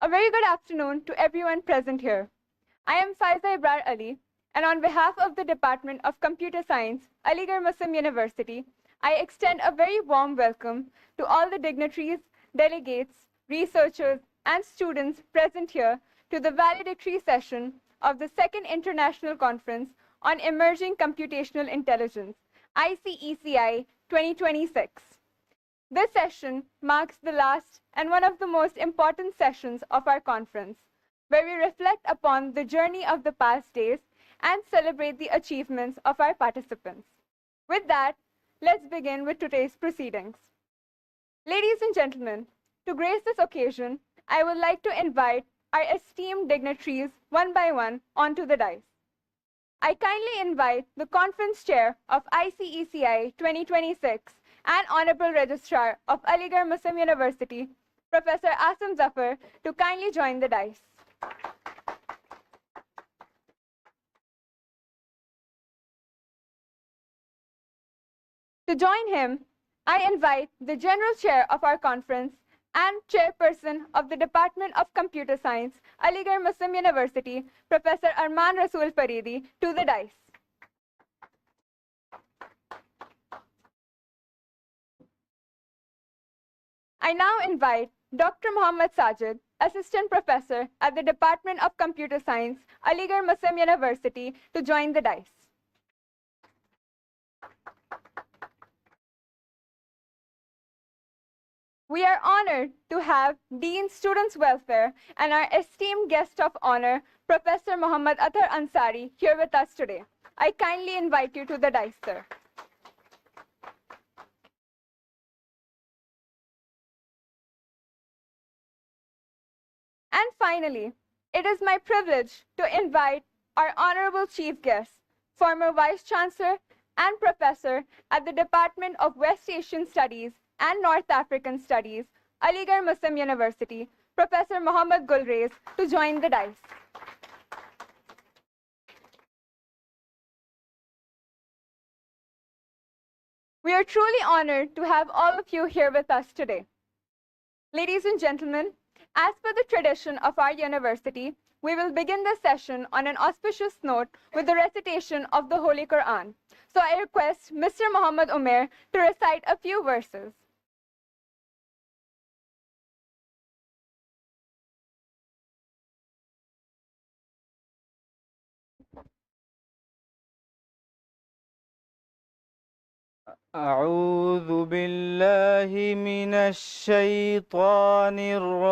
A very good afternoon to everyone present here. I am Faiza Ibrar Ali, and on behalf of the Department of Computer Science, Aligarh Muslim University, I extend a very warm welcome to all the dignitaries, delegates, researchers, and students present here to the valedictory session of the Second International Conference on Emerging Computational Intelligence, ICECI 2026. This session marks the last and one of the most important sessions of our conference, where we reflect upon the journey of the past days and celebrate the achievements of our participants. With that, let's begin with today's proceedings. Ladies and gentlemen, to grace this occasion, I would like to invite our esteemed dignitaries one by one onto the dais. I kindly invite the conference chair of ICECI 2026 and Honorable Registrar of Aligarh Muslim University, Professor Asim Zafar, to kindly join the dais. To join him, I invite the General Chair of our conference and Chairperson of the Department of Computer Science, Aligarh Muslim University, Professor Arman Rasool Faridi, to the dais. I now invite Dr. Mohammad Sajid, Assistant Professor at the Department of Computer Science, Aligarh Muslim University, to join the dais. We are honored to have Dean Students Welfare and our esteemed guest of honor, Professor Muhammad Athar Ansari, here with us today. I kindly invite you to the dais, sir. And finally, it is my privilege to invite our honorable chief guest, former Vice Chancellor and Professor at the Department of West Asian Studies and North African Studies, Aligarh Muslim University, Professor Mohammad Gulrez, to join the dais. We are truly honored to have all of you here with us today. Ladies and gentlemen, as per the tradition of our university, we will begin this session on an auspicious note with the recitation of the Holy Quran. So I request Mr. Muhammad Umair to recite a few verses. أعوذ بالله من الشيطان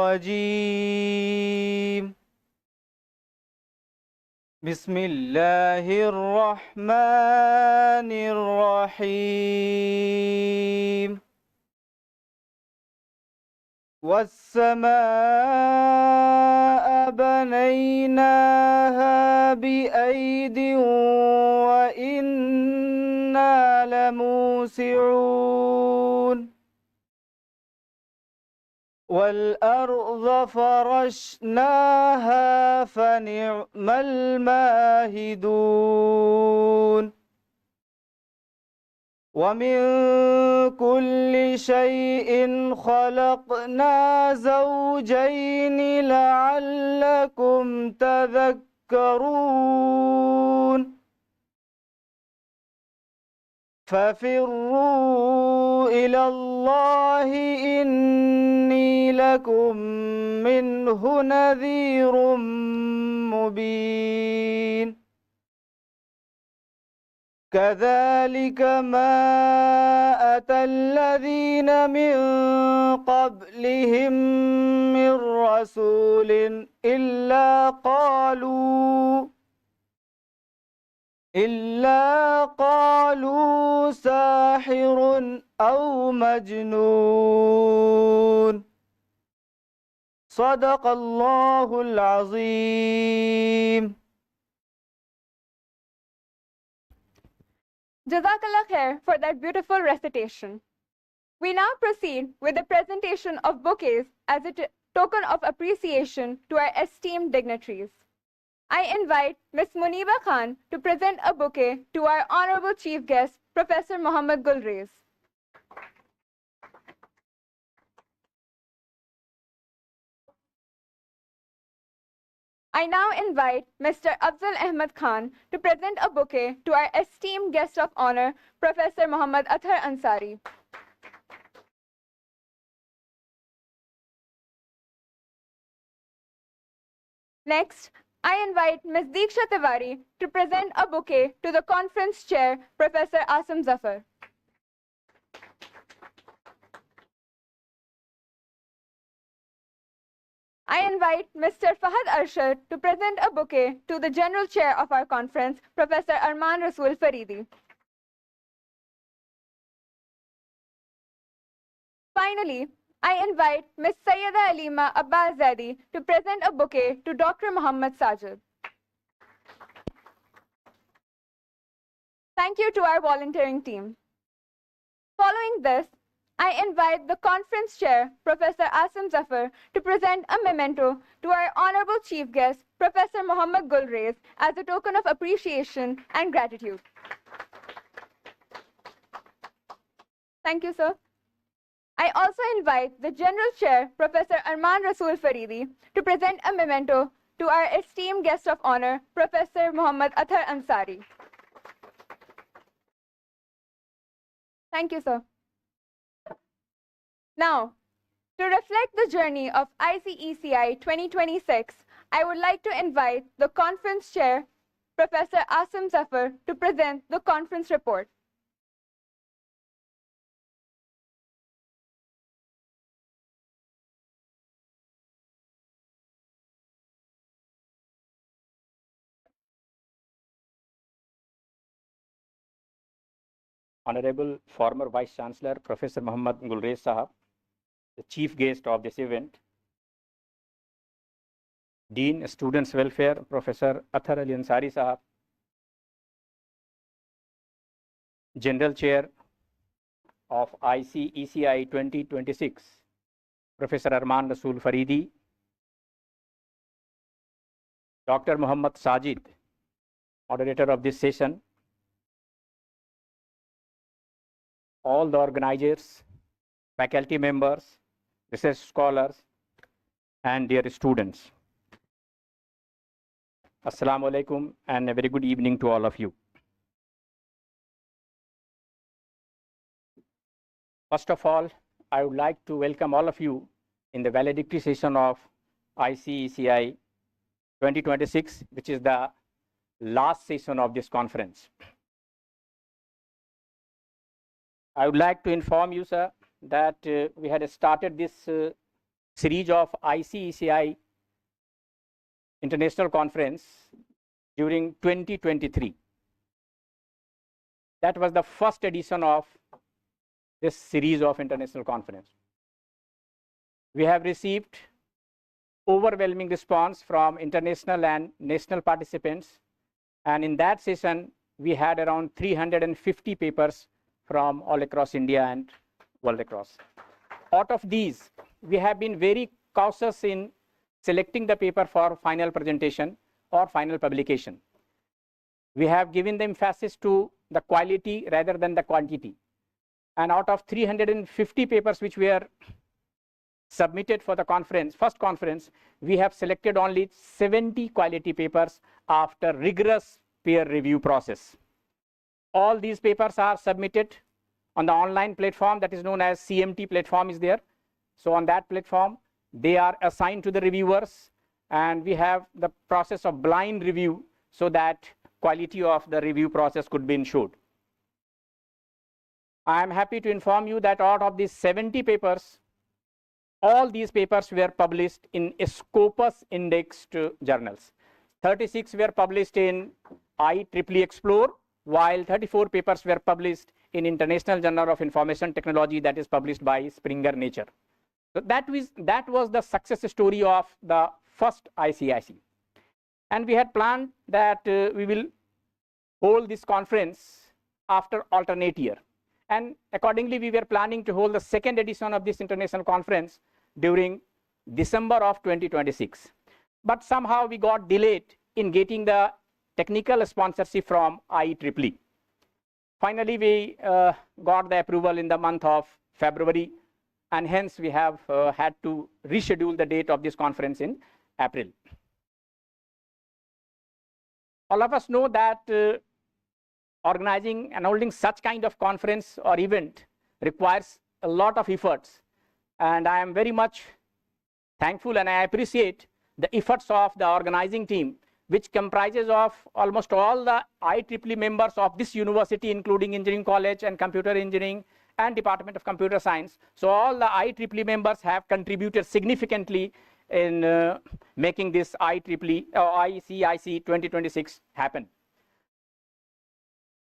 الرجيم بسم الله الرحمن الرحيم والسماء بنيناها بأيد وإنا لموسعون والأرض فرشناها فنعم الماهدون ومن كل شيء خلقنا زوجين لعلكم تذكرون ففروا إلى الله إني لكم منه نذير مبين كذلك ما أتى الذين من قبلهم من رسول إلا قالوا ساحر أو مجنون صدق الله العظيم. Jazakallah khair for that beautiful recitation. We now proceed with the presentation of bouquets as a token of appreciation to our esteemed dignitaries. I invite Ms. Muniba Khan to present a bouquet to our honorable chief guest, Professor Mohammad Gulrez. I now invite Mr. Afzal Ahmed Khan to present a bouquet to our esteemed guest of honor, Professor Muhammad Athar Ansari. Next, I invite Ms. Deeksha Tiwari to present a bouquet to the conference chair, Professor Asim Zafar. I invite Mr. Fahad Arshad to present a bouquet to the general chair of our conference, Professor Arman Rasool Faridi. Finally, I invite Ms. Sayyida Alima Abbas Zadi to present a bouquet to Dr. Muhammad Sajid. Thank you to our volunteering team. Following this, I invite the conference chair, Professor Asim Zafar, to present a memento to our honorable chief guest, Professor Muhammad Gulrez, as a token of appreciation and gratitude. Thank you, sir. I also invite the General Chair, Professor Arman Rasool Faridi, to present a memento to our esteemed guest of honor, Professor Muhammad Athar Ansari. Thank you, sir. Now, to reflect the journey of ICECI 2026, I would like to invite the conference chair, Professor Asim Zafar, to present the conference report. Honorable former Vice Chancellor, Professor Muhammad Gulrez Sahab, the chief guest of this event, Dean Students Welfare, Professor Athar Ali Ansari Sahab, General Chair of ICECI 2026, Professor Arman Rasool Faridi, Dr. Muhammad Sajid, moderator of this session, all the organizers, faculty members, research scholars, and dear students. Assalamu alaikum and a very good evening to all of you. First of all, I would like to welcome all of you in the valedictory session of ICECI 2026, which is the last session of this conference. I would like to inform you, sir, that we had started this series of ICECI International Conference during 2023. That was the first edition of this series of international conference. We have received overwhelming response from international and national participants, and in that session, we had around 350 papers from all across India and world across. Out of these, we have been very cautious in selecting the paper for final presentation or final publication. We have given the emphasis to the quality rather than the quantity. And out of 350 papers which were submitted for the conference, first conference, we have selected only 70 quality papers after rigorous peer review process. All these papers are submitted on the online platform that is known as CMT platform is there. So on that platform, they are assigned to the reviewers, and we have the process of blind review so that quality of the review process could be ensured. I am happy to inform you that out of these 70 papers, all these papers were published in Scopus indexed journals. 36 were published in IEEE Explore, while 34 papers were published in International Journal of Information Technology, that is published by Springer Nature. So that was the success story of the first ICIC. And we had planned that we will hold this conference after alternate year. And accordingly, we were planning to hold the second edition of this international conference during December of 2026. But somehow we got delayed in getting the technical sponsorship from IEEE. Finally, we got the approval in the month of February, and hence we have had to reschedule the date of this conference in April. all of us know that organizing and holding such kind of conference or event requires a lot of efforts. And I am very much thankful and I appreciate the efforts of the organizing team, which comprises of almost all the IEEE members of this university, including Engineering College and Computer Engineering and Department of Computer Science. So all the IEEE members have contributed significantly in making this ICEC 2026 happen.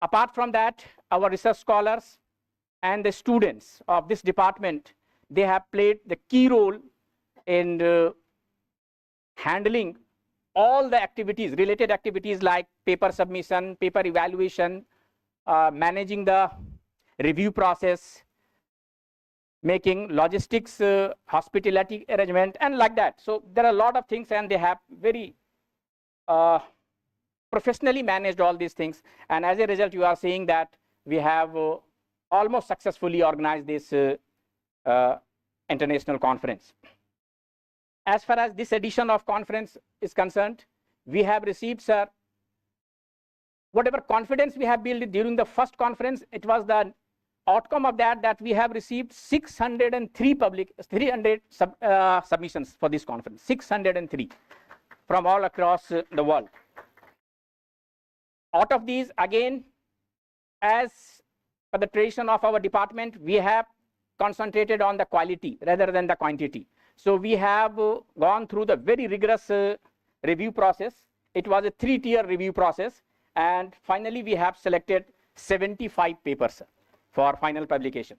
Apart from that, our research scholars and the students of this department, they have played the key role in handling all the activities, related activities like paper submission, paper evaluation, managing the review process, making logistics, hospitality arrangement, and like that. So there are a lot of things, and they have very professionally managed all these things. And as a result, you are seeing that we have almost successfully organized this international conference. As far as this edition of conference is concerned, we have received, sir, whatever confidence we have built during the first conference, it was the outcome of that we have received 300 submissions for this conference, 603 from all across the world. Out of these, again, as per the tradition of our department, we have concentrated on the quality rather than the quantity. So we have gone through the very rigorous review process. It was a 3-tier review process, and finally we have selected 75 papers for final publication.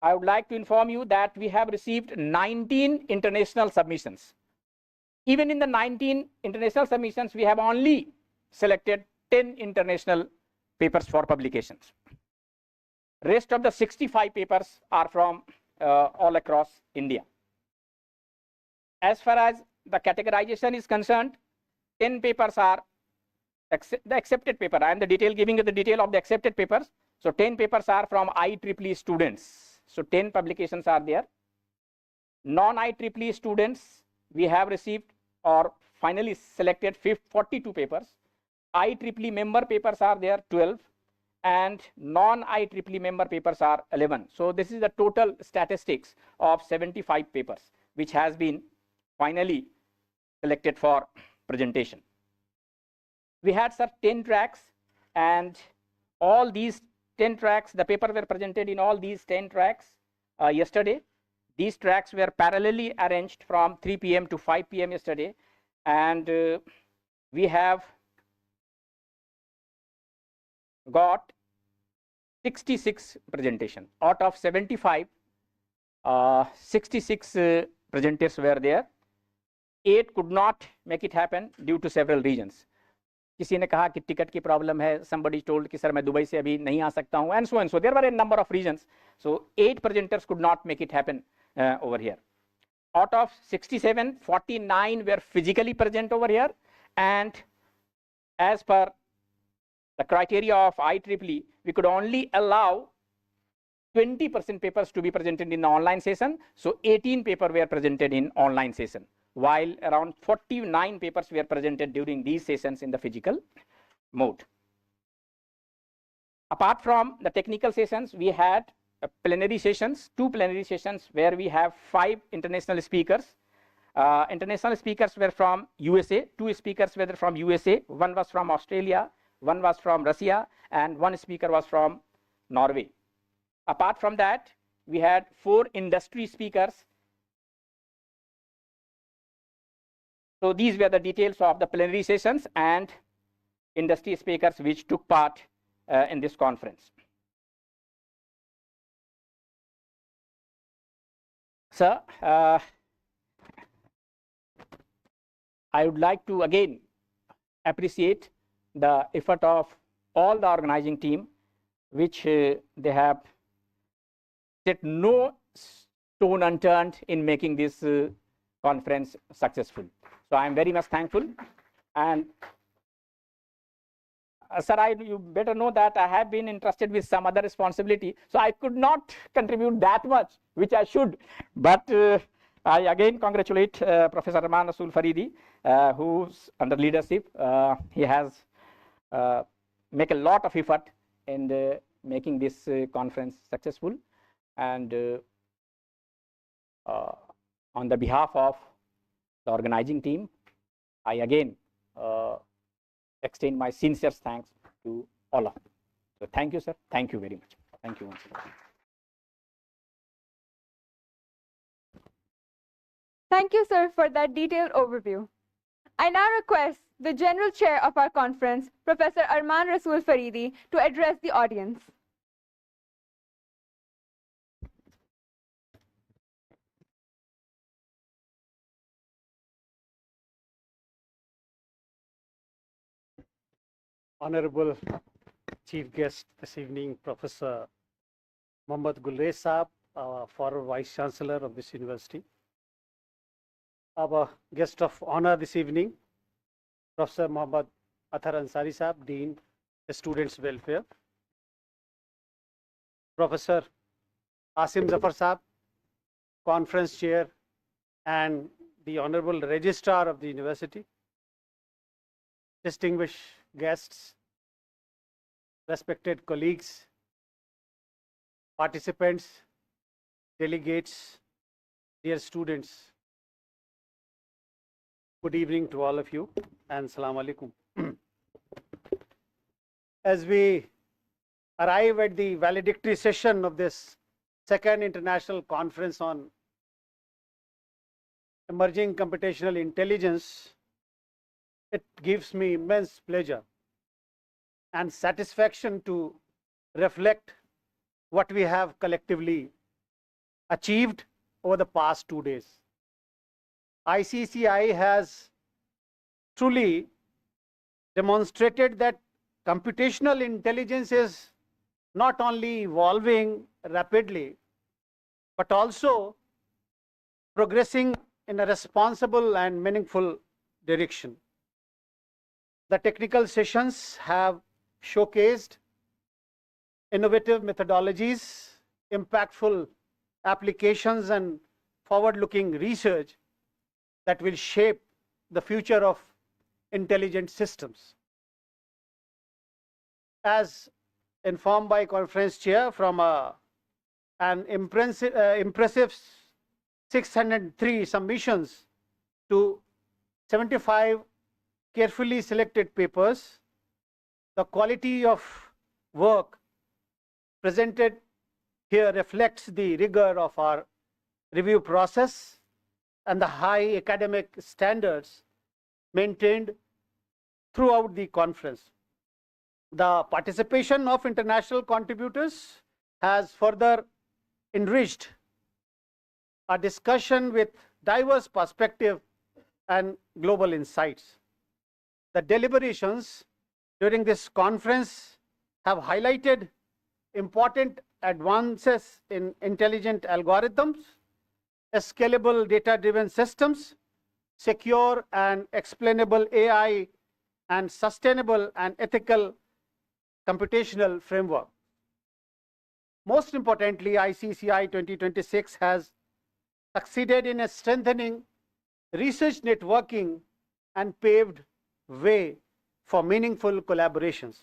I would like to inform you that we have received 19 international submissions. Even in the 19 international submissions, we have only selected 10 international papers for publications. Rest of the 65 papers are from all across India. As far as the categorization is concerned, 10 papers are the accepted paper. I am giving you the detail of the accepted papers. So 10 papers are from IEEE students. So 10 publications are there. Non-IEEE students, we have received or finally selected 42 papers. IEEE member papers are there, 12. And non-IEEE member papers are 11. So this is the total statistics of 75 papers, which has been finally selected for presentation. We had, sir, 10 tracks, and all these 10 tracks, the papers were presented in all these 10 tracks yesterday. These tracks were parallelly arranged from 3 p.m. to 5 p.m. yesterday, and we have got 66 presentation. Out of 75, 66 presenters were there. 8 could not make it happen due to several reasons. किसी ने कहा कि ticket की problem है, somebody told कि sir मैं Dubai से अभी नहीं आ सकता हूँ, and so there were a number of reasons. So 8 presenters could not make it happen over here. Out of 67, 49 were physically present over here, and as per the criteria of IEEE, we could only allow 20% papers to be presented in the online session. So 18 papers were presented in online session, while around 49 papers were presented during these sessions in the physical mode. Apart from the technical sessions, we had plenary sessions, 2 plenary sessions where we have 5 international speakers. International speakers were from USA, 2 speakers were from USA, 1 was from Australia, 1 was from Russia, and 1 speaker was from Norway. Apart from that, we had 4 industry speakers. So these were the details of the plenary sessions and industry speakers which took part in this conference. Sir, I would like to again appreciate the effort of all the organizing team, which they have set no stone unturned in making this conference successful. So I am very much thankful. And sir, you better know that I have been entrusted with some other responsibility, so I could not contribute that much, which I should. But I again congratulate Professor Arman Rasool Faridi, who's under leadership. He has make a lot of effort in making this conference successful. And on the behalf of the organizing team, I again extend my sincere thanks to all of you. So thank you, sir. Thank you very much. Thank you once again. Thank you, sir, for that detailed overview. I now request the General Chair of our conference, Professor Arman Rasool Faridi, to address the audience. Honorable Chief Guest this evening, Professor Mohammad Gulrez Saab, former Vice Chancellor of this university. Our guest of honor this evening, Professor Muhammad Athar Ansari Saab, Dean, Students' Welfare. Professor Asim Zafar Saab, Conference Chair and the Honorable Registrar of the University. Distinguished guests, respected colleagues, participants, delegates, dear students, good evening to all of you and Assalamu alaikum. As we arrive at the valedictory session of this second international conference on emerging computational intelligence, it gives me immense pleasure and satisfaction to reflect what we have collectively achieved over the past 2 days. ICECI has truly demonstrated that computational intelligence is not only evolving rapidly, but also progressing in a responsible and meaningful direction. The technical sessions have showcased innovative methodologies, impactful applications, and forward-looking research that will shape the future of intelligent systems. As informed by conference chair, from an impressive 603 submissions to 75 carefully selected papers, the quality of work presented here reflects the rigor of our review process and the high academic standards maintained throughout the conference. The participation of international contributors has further enriched our discussion with diverse perspectives and global insights. The deliberations during this conference have highlighted important advances in intelligent algorithms, scalable data-driven systems, secure and explainable AI, and sustainable and ethical computational framework. Most importantly, ICECI 2026 has succeeded in strengthening research networking and paved way for meaningful collaborations.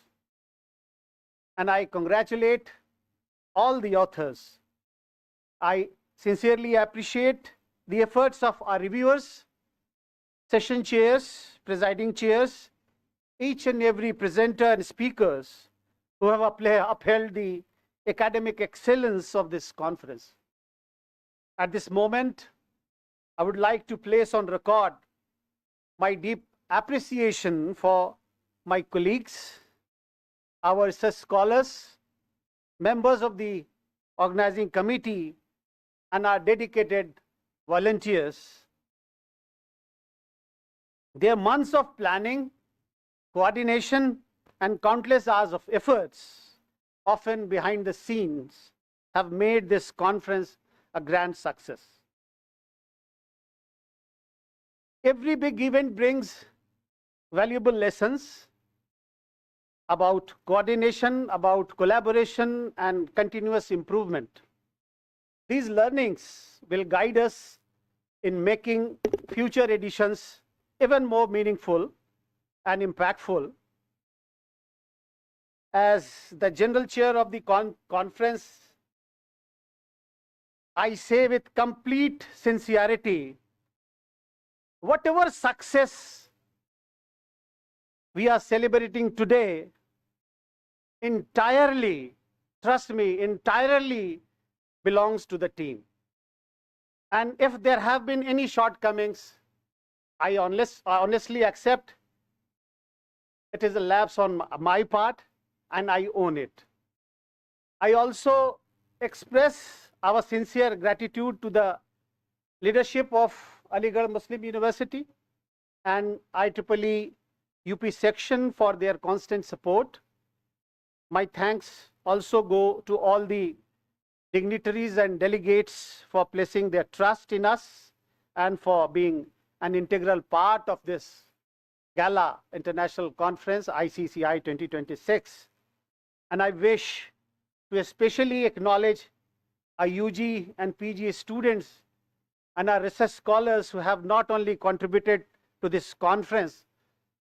And I congratulate all the authors. I sincerely appreciate the efforts of our reviewers, session chairs, presiding chairs, each and every presenter and speakers who have upheld the academic excellence of this conference. At this moment, I would like to place on record my deep appreciation for my colleagues, our Sess scholars, members of the organizing committee, and our dedicated volunteers. Their months of planning, coordination, and countless hours of efforts, often behind the scenes, have made this conference a grand success. Every big event brings valuable lessons about coordination, about collaboration, and continuous improvement. These learnings will guide us in making future editions even more meaningful and impactful. As the General Chair of the conference, I say with complete sincerity, whatever success we are celebrating today entirely, trust me, entirely belongs to the team. And if there have been any shortcomings, I honestly accept it is a lapse on my part, and I own it. I also express our sincere gratitude to the leadership of Aligarh Muslim University and IEEE UP section for their constant support. My thanks also go to all the dignitaries and delegates for placing their trust in us and for being an integral part of this Gala International Conference, ICECI 2026. And I wish to especially acknowledge our UG and PG students and our research scholars who have not only contributed to this conference,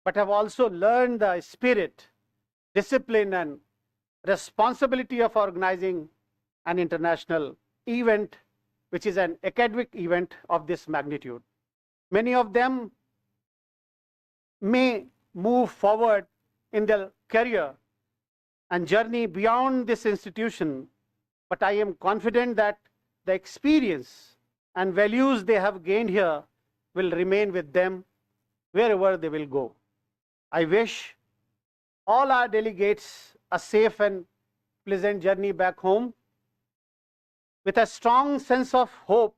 but have also learned the spirit, discipline, and responsibility of organizing an international event, which is an academic event of this magnitude. Many of them may move forward in their career and journey beyond this institution, but I am confident that the experience and values they have gained here will remain with them wherever they will go. I wish all our delegates a safe and pleasant journey back home. With a strong sense of hope,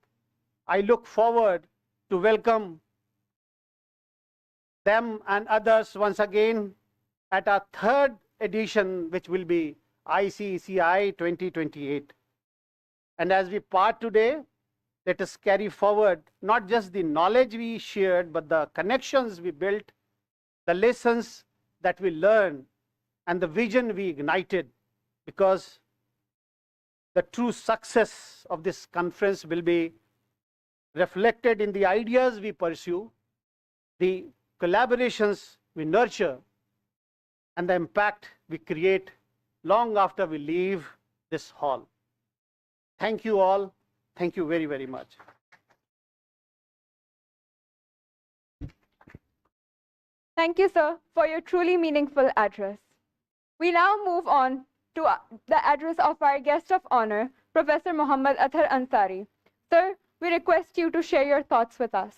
I look forward to welcome them and others once again at our third edition, which will be ICECI 2028. And as we part today, let us carry forward not just the knowledge we shared, but the connections we built, the lessons that we learned, and the vision we ignited, because the true success of this conference will be reflected in the ideas we pursue, the collaborations we nurture, and the impact we create long after we leave this hall. Thank you all. Thank you very, very much. Thank you, sir, for your truly meaningful address. We now move on to the address of our guest of honor, Professor Muhammad Athar Ansari. Sir, we request you to share your thoughts with us.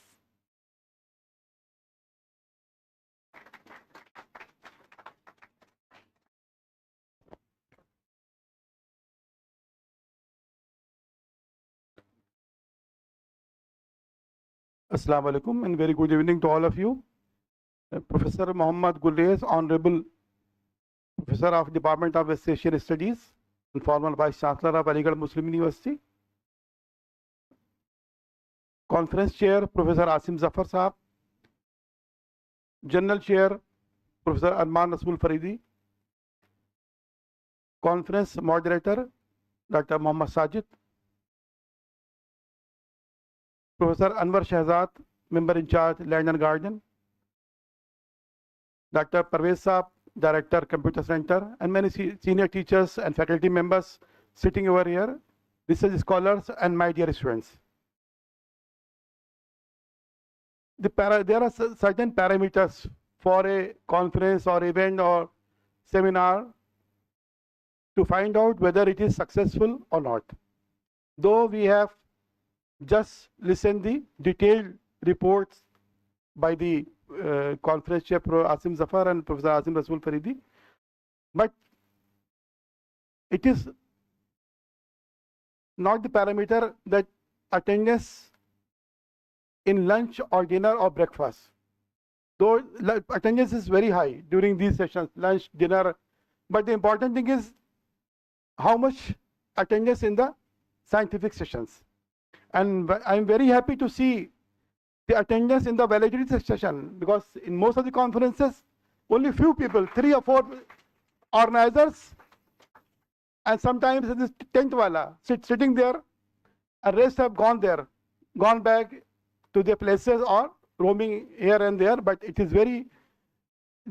Assalamu alaikum and very good evening to all of you. Professor Muhammad Gulrez, Honorable Professor of Department of West Asian Studies and former Vice Chancellor of Aligarh Muslim University. Conference Chair, Professor Asim Zafar Saab. General Chair, Professor Arman Rasool Faridi. Conference Moderator, Dr. Muhammad Sajid. Professor Anwar Shahzad, Member in Charge, Land and Garden. Dr. Parvez Saab, Director, Computer Center, and many senior teachers and faculty members sitting over here, research scholars, and my dear students. There are certain parameters for a conference or event or seminar to find out whether it is successful or not. Though we have just listened the detailed reports by the conference chair, Asim Zafar and Professor Asim Rasool Faridi, but it is not the parameter that attendance in lunch or dinner or breakfast. Though attendance is very high during these sessions, lunch, dinner, but the important thing is how much attendance in the scientific sessions. And I'm very happy to see the attendance in the valedictory session, because in most of the conferences, only few people, 3 or 4 organizers, and sometimes this 10th wala sitting there, and rest have gone there, gone back to their places or roaming here and there, but it is very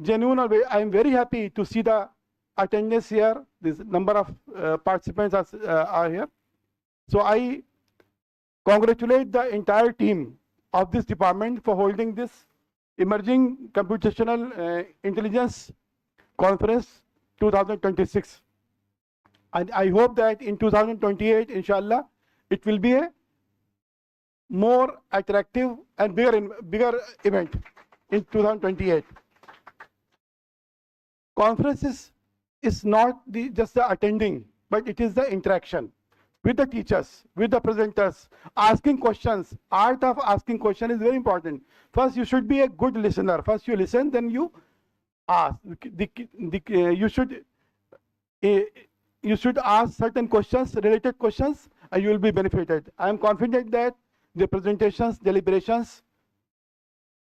genuine. I am very happy to see the attendance here. This number of participants are here. So I congratulate the entire team of this department for holding this emerging computational intelligence conference 2026. And I hope that in 2028, inshallah, it will be a more attractive and bigger event in 2028. Conferences is not just the attending, but it is the interaction with the teachers, with the presenters, asking questions. Art of asking questions is very important. First, you should be a good listener. First, you listen, then you ask. You should ask certain questions, related questions, and you will be benefited. I am confident that the presentations, deliberations,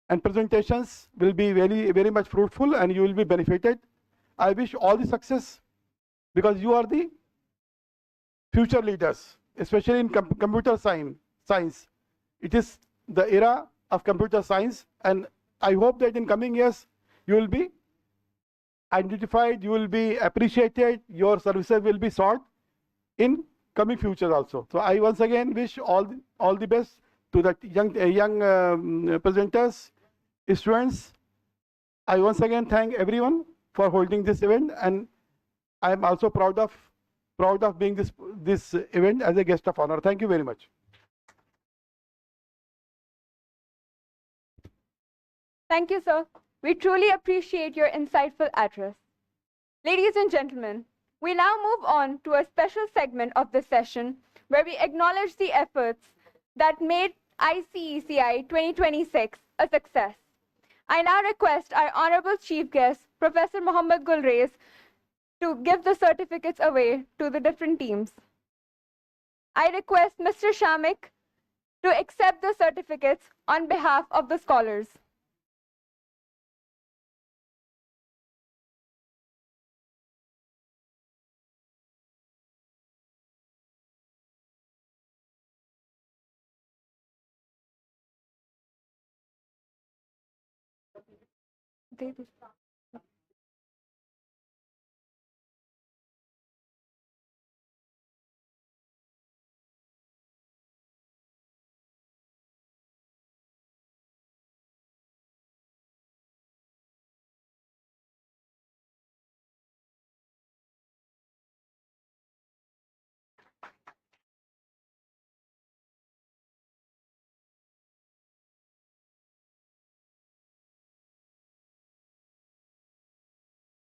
and presentations will be very much fruitful, and you will be benefited. I wish all the success, because you are the future leaders, especially in computer science. It is the era of computer science, and I hope that in coming years you will be identified, you will be appreciated, your services will be sought in coming future also. So I once again wish all the best to the young presenters, students. I once again thank everyone for holding this event, and I am also proud of being this event as a guest of honor. Thank you very much. Thank you, sir. We truly appreciate your insightful address. Ladies and gentlemen, we now move on to a special segment of this session where we acknowledge the efforts that made ICECI 2026 a success. I now request our honorable chief guest, Professor Mohammad Gulrez, to give the certificates away to the different teams. I request Mr. Shamik to accept the certificates on behalf of the scholars.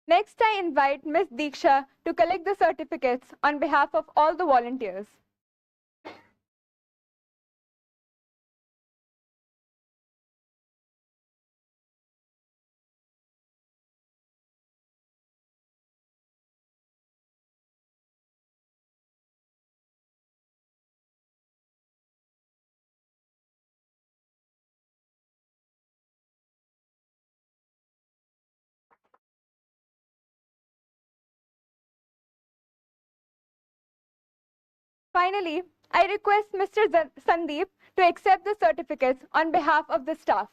Next, I invite Ms. Diksha to collect the certificates on behalf of all the volunteers. Finally, I request Mr. Sandeep to accept the certificates on behalf of the staff.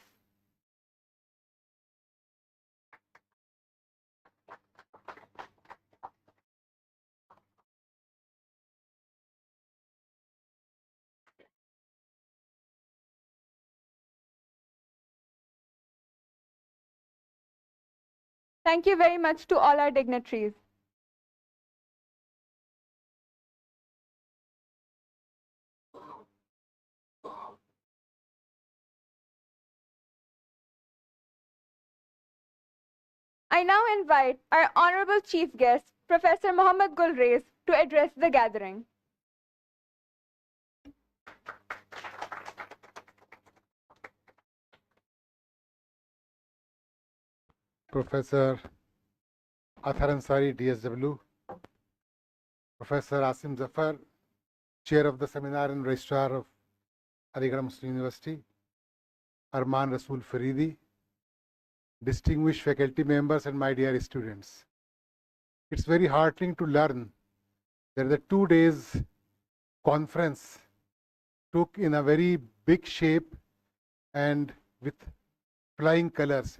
Thank you very much to all our dignitaries. I now invite our honorable chief guest, Professor Mohammad Gulrez, to address the gathering. Professor Athar Ansari, DSW, Professor Asim Zafar, Chair of the Seminar and Registrar of Aligarh Muslim University, Arman Rasool Faridi, distinguished faculty members and my dear students. It's very heartening to learn that the 2 days conference took in a very big shape and with flying colors.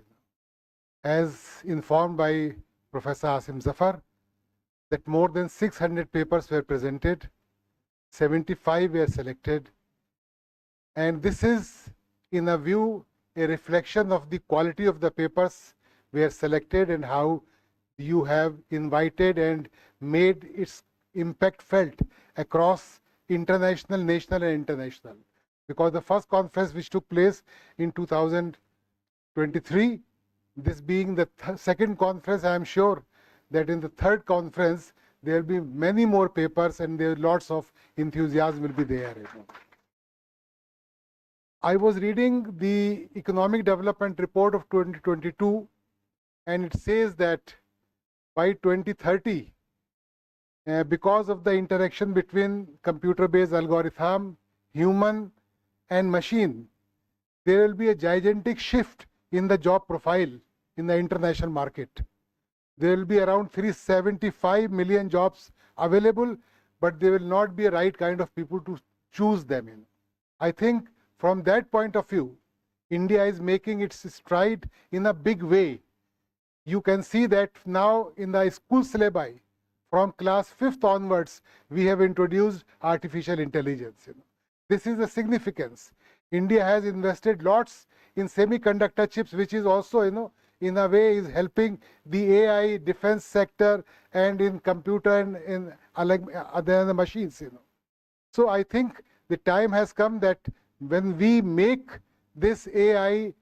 As informed by Professor Asim Zafar, that more than 600 papers were presented, 75 were selected, and this is, in a view, a reflection of the quality of the papers were selected and how you have invited and made its impact felt across international, national and international. Because the first conference which took place in 2023, this being the second conference, I am sure that in the third conference there will be many more papers and there lots of enthusiasm will be there. I was reading the economic development report of 2022, and it says that by 2030, because of the interaction between computer-based algorithm, human and machine, there will be a gigantic shift in the job profile in the international market. There will be around 375 million jobs available, but there will not be a right kind of people to choose them in. I think from that point of view, India is making its stride in a big way. You can see that now in the school syllabi, from class 5th onwards, we have introduced artificial intelligence. This is the significance. India has invested lots in semiconductor chips, which is also, in a way is helping the AI defense sector and in computer and in other machines. So I think the time has come that when we make this AI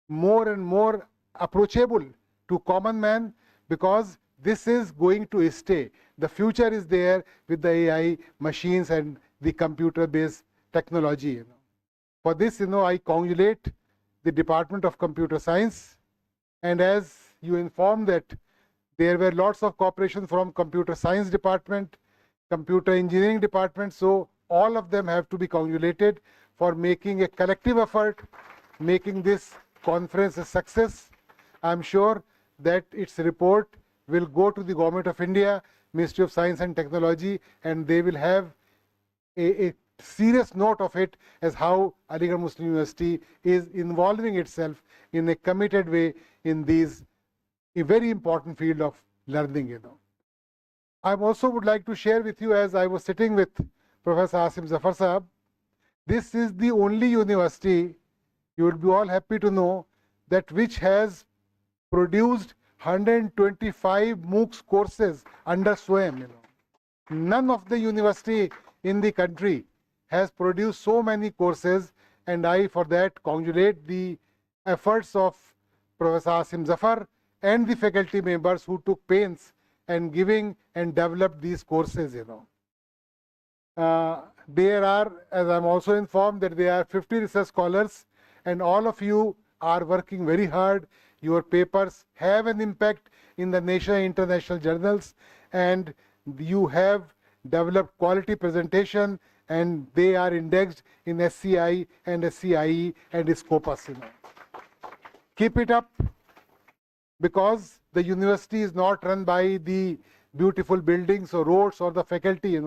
more and more approachable to common man, because this is going to stay. The future is there with the AI machines and the computer-based technology. For this, I congratulate the Department of Computer Science, and as you informed that there were lots of cooperation from Computer Science Department, Computer Engineering Department, so all of them have to be congratulated for making a collective effort, making this conference a success. I'm sure that its report will go to the Government of India, Ministry of Science and Technology, and they will have a serious note of it as how Aligarh Muslim University is involving itself in a committed way in these a very important field of learning. I also would like to share with you, as I was sitting with Professor Asim Zafar Sahab, this is the only university, you will be all happy to know, that which has produced 125 MOOCs courses under SWAYAM. None of the university in the country has produced so many courses, and I for that congratulate the efforts of Professor Asim Zafar and the faculty members who took pains and giving and developed these courses. There are, as I'm also informed, that there are 50 research scholars, and all of you are working very hard. Your papers have an impact in the national and international journals, and you have developed quality presentation, and they are indexed in SCI and SCIE and Scopus. Keep it up, because the university is not run by the beautiful buildings or roads or the faculty.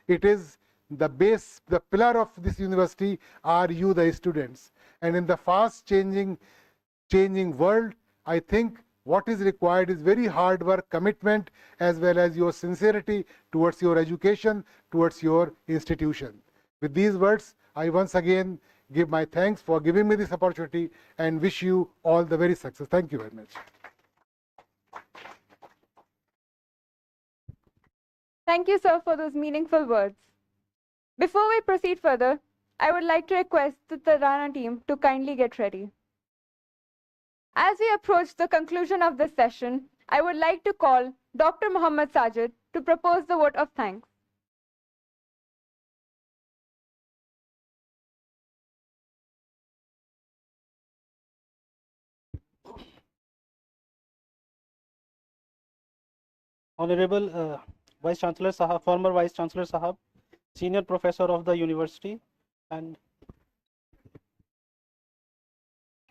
It is the base, the pillar of this university are you, the students. And in the fast changing world, I think what is required is very hard work, commitment, as well as your sincerity towards your education, towards your institution. With these words, I once again give my thanks for giving me this opportunity and wish you all the very success. Thank you very much. Thank you, sir, for those meaningful words. Before we proceed further, I would like to request the Tarana team to kindly get ready. As we approach the conclusion of this session, I would like to call Dr. Muhammad Sajid to propose the vote of thanks. Honorable Vice Chancellor Sahab, former Vice Chancellor Sahab, Senior Professor of the University, and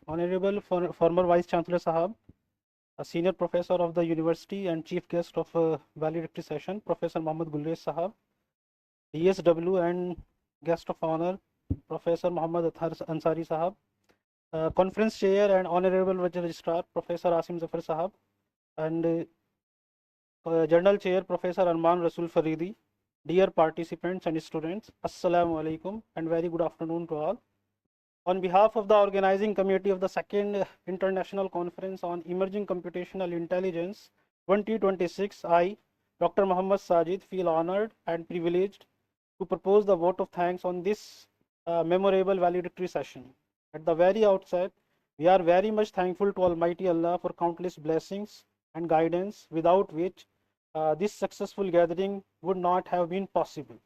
Honorable former Vice Chancellor Sahab, a Senior Professor of the University and Chief Guest of Valedictory session, Professor Mohammad Gulresh Sahab, DSW and Guest of Honor, Professor Muhammad Athar Ansari Sahab, Conference Chair and Honorable Registrar, Professor Asim Zafar Sahab, and Journal Chair, Professor Arman Rasul Faridi, dear participants and students, Assalamu alaikum and very good afternoon to all. On behalf of the organizing committee of the second International Conference on Emerging Computational Intelligence 2026, I, Dr. Muhammad Sajid, feel honored and privileged to propose the vote of thanks on this memorable valedictory session. At the very outset, we are very much thankful to Almighty Allah for countless blessings and guidance, without which this successful gathering would not have been possible.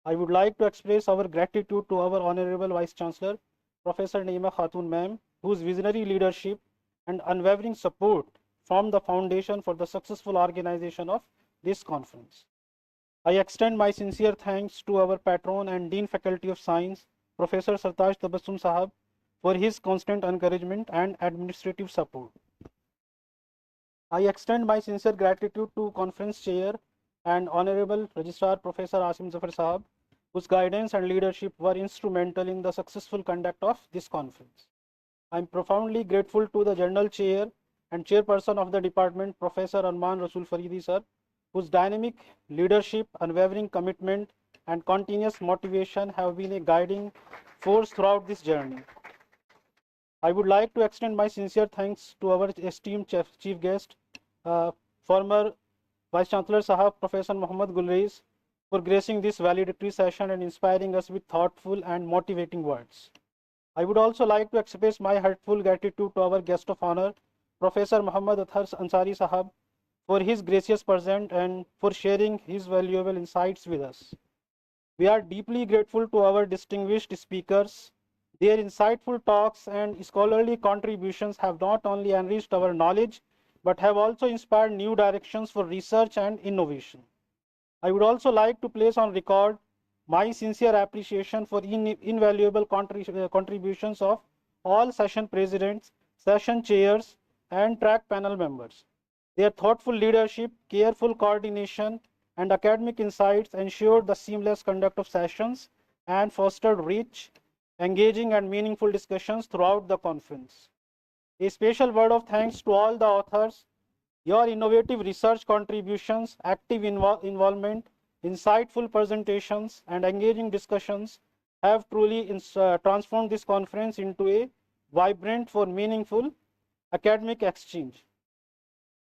I would like to express our gratitude to our Honorable Vice Chancellor, Professor Naima Khatun Ma'am, whose visionary leadership and unwavering support formed the foundation for the successful organization of this conference. I extend my sincere thanks to our patron and Dean Faculty of Science, Professor Sartaj Tabassum Sahab, for his constant encouragement and administrative support. I extend my sincere gratitude to Conference Chair and Honorable Registrar Professor Asim Zafar Sahab, whose guidance and leadership were instrumental in the successful conduct of this conference. I am profoundly grateful to the Journal Chair and Chairperson of the Department, Professor Arman Rasul Faridi sir, whose dynamic leadership, unwavering commitment, and continuous motivation have been a guiding force throughout this journey. I would like to extend my sincere thanks to our esteemed chief guest, former Vice Chancellor Sahab, Professor Muhammad Gulreis, for gracing this valedictory session and inspiring us with thoughtful and motivating words. I would also like to express my heartfelt gratitude to our guest of honor, Professor Muhammad Athar Ansari Sahab, for his gracious presence and for sharing his valuable insights with us. We are deeply grateful to our distinguished speakers. Their insightful talks and scholarly contributions have not only enriched our knowledge, but have also inspired new directions for research and innovation. I would also like to place on record my sincere appreciation for invaluable contributions of all session presidents, session chairs, and track panel members. Their thoughtful leadership, careful coordination, and academic insights ensured the seamless conduct of sessions and fostered rich, engaging, and meaningful discussions throughout the conference. A special word of thanks to all the authors. Your innovative research contributions, active involvement, insightful presentations, and engaging discussions have truly transformed this conference into a vibrant for meaningful academic exchange.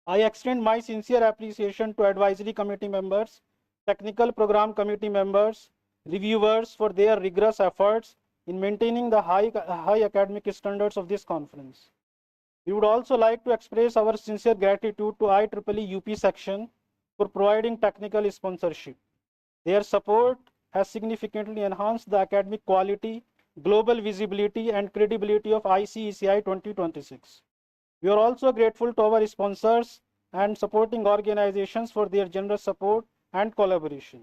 I extend my sincere appreciation to advisory committee members, technical program committee members, reviewers for their rigorous efforts in maintaining the high academic standards of this conference. We would also like to express our sincere gratitude to IEEE UP section for providing technical sponsorship. Their support has significantly enhanced the academic quality, global visibility, and credibility of ICECI 2026. We are also grateful to our sponsors and supporting organizations for their generous support and collaboration.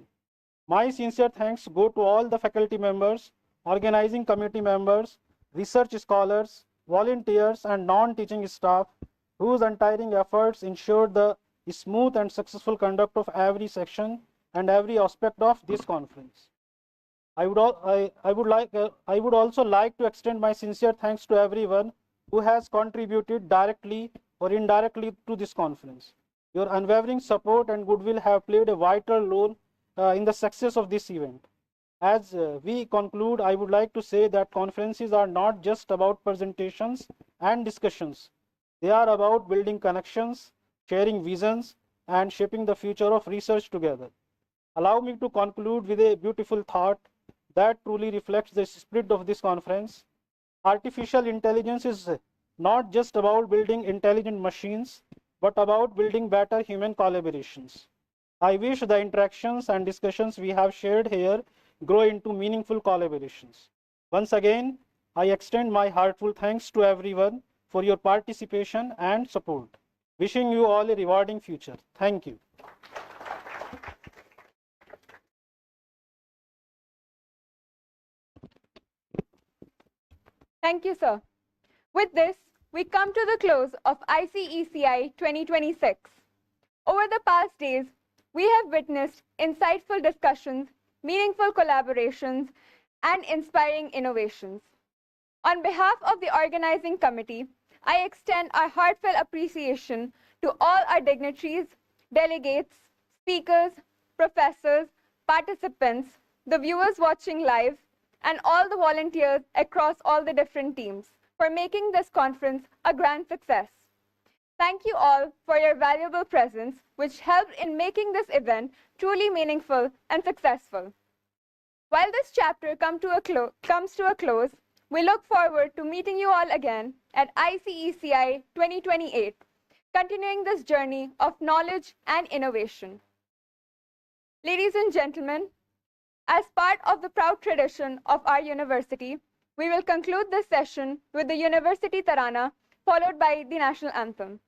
My sincere thanks go to all the faculty members, organizing committee members, research scholars, volunteers, and non-teaching staff whose untiring efforts ensured the smooth and successful conduct of every section and every aspect of this conference. I would also like to extend my sincere thanks to everyone who has contributed directly or indirectly to this conference. Your unwavering support and goodwill have played a vital role in the success of this event. As we conclude, I would like to say that conferences are not just about presentations and discussions. They are about building connections, sharing visions, and shaping the future of research together. Allow me to conclude with a beautiful thought that truly reflects the spirit of this conference. Artificial intelligence is not just about building intelligent machines, but about building better human collaborations. I wish the interactions and discussions we have shared here grow into meaningful collaborations. Once again, I extend my heartfelt thanks to everyone for your participation and support. Wishing you all a rewarding future. Thank you. Thank you, sir. With this, we come to the close of ICECI 2026. Over the past days, we have witnessed insightful discussions, meaningful collaborations, and inspiring innovations. On behalf of the organizing committee, I extend our heartfelt appreciation to all our dignitaries, delegates, speakers, professors, participants, the viewers watching live, and all the volunteers across all the different teams for making this conference a grand success. Thank you all for your valuable presence, which helped in making this event truly meaningful and successful. While this chapter comes to a close, we look forward to meeting you all again at ICECI 2028, continuing this journey of knowledge and innovation. Ladies and gentlemen, as part of the proud tradition of our university, we will conclude this session with the University Tarana, followed by the national anthem.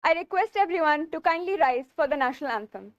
I request everyone to kindly rise for the national anthem.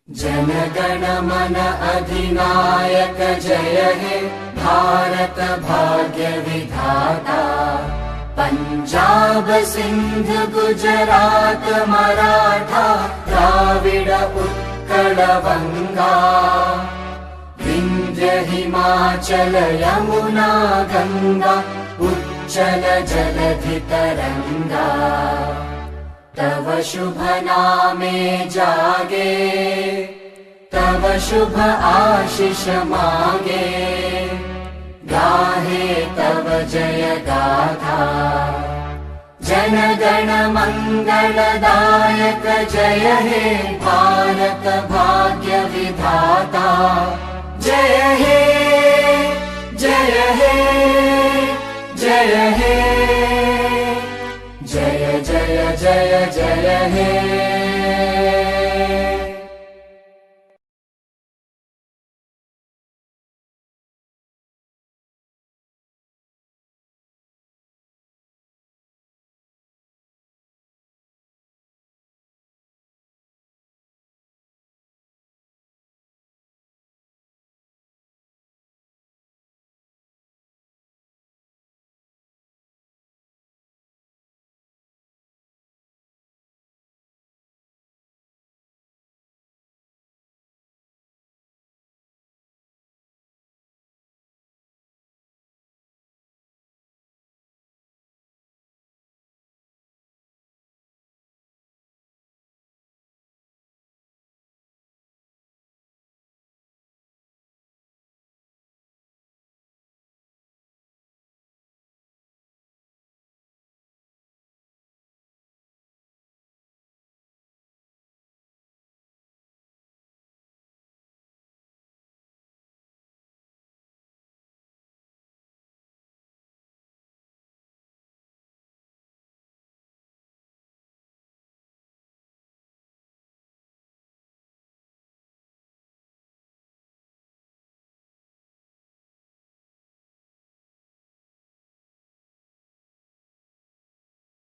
जनगण मन अधिनायक जय हे भारत भाग्य विधाता। पंजाब सिंध गुजरात मराठा द्राविड उत्कल बंगा। विंध्य हिमाचल यमुना गंगा उच्चल जलधि तरंगा। तव शुभ नामे जागे तव शुभ आशीष मागे। गाहे तव जय गाथा जन गण मंगलदायक जय हे भारत भाग्य विधाता। जय हे जय हे जय हे जय जय जय जय हे।